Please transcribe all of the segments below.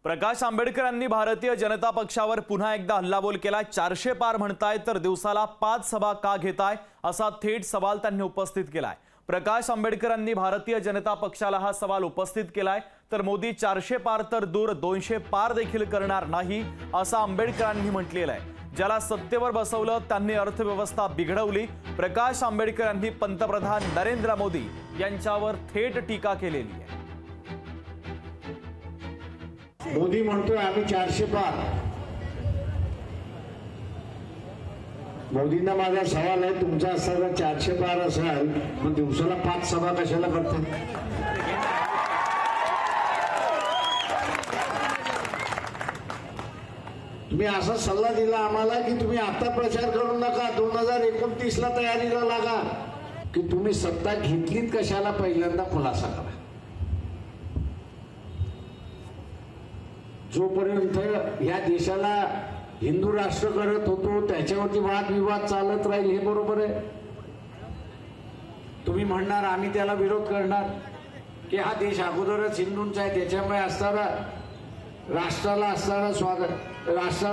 प्रकाश आंबेडकरांनी भारतीय जनता पक्षावर पुन्हा एकदा हल्लाबोल केला। 400 पार म्हणताय तर दिवसाला 5 सभा का घेताय असा थेट सवाल त्यांनी उपस्थित केलाय। प्रकाश आंबेडकरांनी भारतीय जनता पक्षाला हा सवाल उपस्थित केलाय। तर मोदी 400 पार तर दूर 200 पार देखील करणार नाही असं आंबेडकरांनी म्हटलेलं आहे। ज्याला सत्तेवर बसवलं त्यांनी अर्थव्यवस्था बिघडवली। प्रकाश आंबेडकरांनी पंतप्रधान नरेंद्र मोदी यांच्यावर थेट टीका केलेली आहे। मोदी म्हणतोय आम्ही 400 पार। मोदींना माझा सवाल आहे, तुमचा असताना 400 पार असाल मग दिवसाला 5 सभा कशाला करतात? तुम्ही असा सल्ला दिला आम्हाला की तुम्ही आता प्रचार करू नका, 2029 ला तयारीला लागा। की तुम्ही सत्ता घेतलीत कशाला पहिल्यांदा खुलासा करा। जोपर्यंत या देशाला हिंदू राष्ट्र करत होतो त्याच्यावरती वादविवाद चालत राहील हे बरोबर आहे। तुम्ही म्हणणार आम्ही त्याला विरोध करणार की हा देश अगोदरच हिंदूंचा आहे, त्याच्यामुळे असणारा राष्ट्राला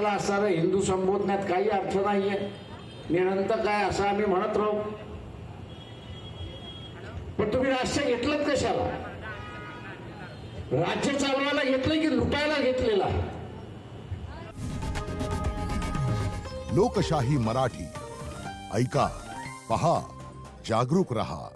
असणारा हिंदू संबोधण्यात काही अर्थ नाहीये, निरंतर काय असं आम्ही म्हणत राहू। पण तुम्ही राष्ट्र घेतलं कशाला? राज्य चालवायला घेतलं की लुटायला घेतलेला? लोकशाही मराठी ऐका, पहा, जागरूक रहा।